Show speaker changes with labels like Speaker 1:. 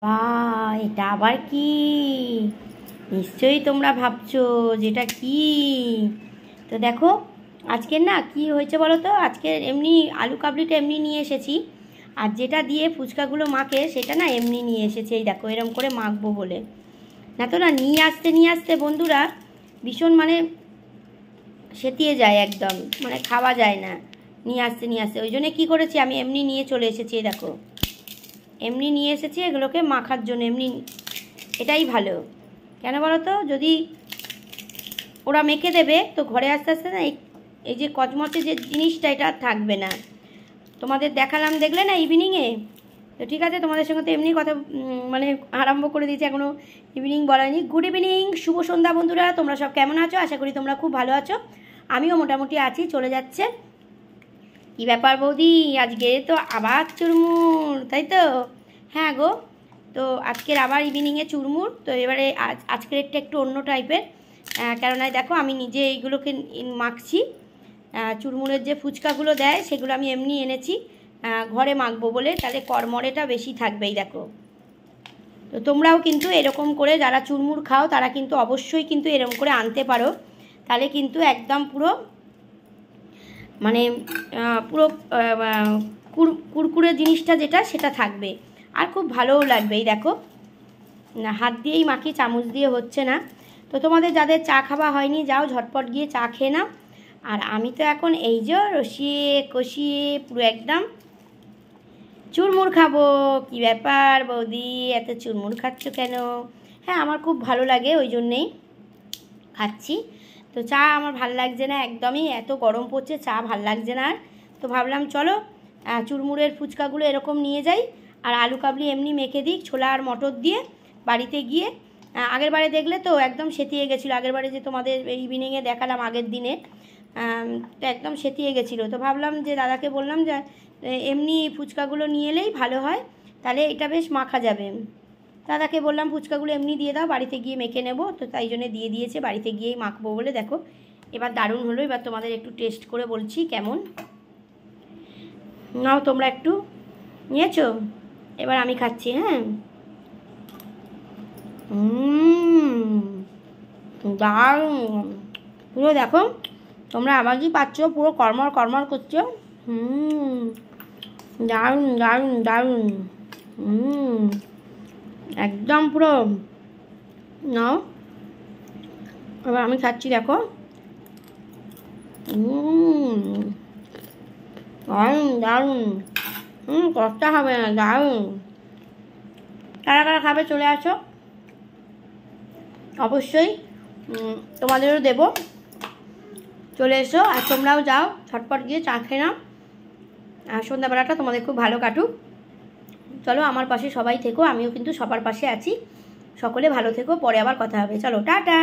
Speaker 1: বাহ, এটা আবার কি? নিশ্চয়ই তোমরা ভাবছো যেটা কি। তো দেখো, আজকের না কি হয়েছে বলো তো। আজকে এমনি আলু কাবলিটা এমনি নিয়ে এসেছি, আর যেটা দিয়ে ফুচকাগুলো মাখে সেটা না এমনি নিয়ে এসেছি। এই দেখো, এরম করে মাখবো বলে। না তো না, নিয়ে আসতে বন্ধুরা ভীষণ মানে সেতিয়ে যায়, একদম মানে খাওয়া যায় না। নিয়ে আসতে ওই জন্য কী করেছি, আমি এমনি নিয়ে চলে এসেছি। এই দেখো, এমনি নিয়ে এসেছি এগুলোকে মাখার জন্য। এমনি এটাই ভালো। কেন বলো তো, যদি ওরা মেখে দেবে তো ঘরে আস্তে আস্তে না এই যে কচমচে যে জিনিসটা, এটা আর থাকবে না। তোমাদের দেখালাম, দেখলে না ইভিনিংয়ে। তো ঠিক আছে, তোমাদের সঙ্গে তো এমনি কথা মানে আরম্ভ করে দিয়েছি, এখনও ইভিনিং বলায়নি। গুড ইভিনিং, শুভ সন্ধ্যা বন্ধুরা। তোমরা সব কেমন আছো? আশা করি তোমরা খুব ভালো আছো। আমিও মোটামুটি আছি, চলে যাচ্ছে। কী ব্যাপার বৌদি, আজকে তো আবার চুরমুর, তাই তো? হ্যাঁ গো, তো আজকের আবার ইভিনিংয়ে চুরমুর। তো এবারে আজকের একটু অন্য টাইপের, কেননা দেখো আমি নিজে এইগুলোকে মাখছি। চুরমুরের যে ফুচকাগুলো দেয় সেগুলো আমি এমনি এনেছি ঘরে মাখবো বলে, তাহলে কড়মড়েটা বেশি থাকবে। এই দেখো, তো তোমরাও কিন্তু এরকম করে যারা চুরমুর খাও তারা কিন্তু অবশ্যই কিন্তু এরকম করে আনতে পারো, তাহলে কিন্তু একদম পুরো মানে পুরো কুরকুরে জিনিসটা যেটা সেটা থাকবে, আর খুব ভালোও লাগবে। এই দেখো, না হাত দিয়েই মাখি, চামচ দিয়ে হচ্ছে না। তো তোমাদের যাদের চা খাওয়া হয়নি, যাও ঝটপট গিয়ে চা খেয়ে নাও। আর আমি তো এখন এই যে রসিয়ে কষিয়ে পুরো একদম চুরমুর খাবো। কি ব্যাপার বৌদি, এত চুরমুর খাচ্ছ কেন? হ্যাঁ, আমার খুব ভালো লাগে, ওই জন্যেই খাচ্ছি। তো চা আমার ভাল লাগছে না একদমই, এত গরম পড়ছে, চা ভাল লাগছে না আর। তো ভাবলাম চলো চুরমুরের ফুচকাগুলো এরকম নিয়ে যাই, আর আলু কাবলি এমনি মেখে দিই ছোলা আর মটর দিয়ে। বাড়িতে গিয়ে আগের বারে দেখলে তো একদম সেতিয়ে গেছিলো, আগের বারে যে তোমাদের ইভিনিংয়ে দেখালাম আগের দিনে, তো একদম সেতিয়ে গেছিলো। তো ভাবলাম যে দাদাকে বললাম যে এমনি ফুচকাগুলো নিয়ে এলেই ভালো হয়, তাহলে এটা বেশ মাখা যাবে। দাদাকে বললাম ফুচকাগুলো এমনি দিয়ে দাও, বাড়িতে গিয়ে মেখে নেবো। তো তাই জন্য দিয়ে দিয়েছে, বাড়িতে গিয়েই মাখবো বলে। দেখো এবার দারুণ হলো। এবার তোমাদের একটু টেস্ট করে বলছি কেমন। নাও তোমরা একটু নিয়েছো, এবার আমি খাচ্ছি। হ্যাঁ, দারুণ পুরো। দেখো তোমরা আওয়াজই পাচ্ছ, পুরো কড়মড় কড়মড় করছো। দারুণ দারুণ দারুণ। একদম পুরো। নাও, এবার আমি খাচ্ছি। দেখো দারুণ দারুণ। কষ্ট হবে না, দারুণ। কারা কারা খাবে চলে আসো, অবশ্যই তোমাদেরও দেবো। চলে এসো, আর তোমরাও যাও ছটপট গিয়ে চা খেয়ে নাও। আর সন্ধ্যাবেলাটা তোমাদের খুব ভালো কাটুক। চলো, আমার পাশে সবাই থেকো, আমিও কিন্তু সবার পাশে আছি। সকলে ভালো থেকো, পরে আবার কথা হবে। চলো, টাটা।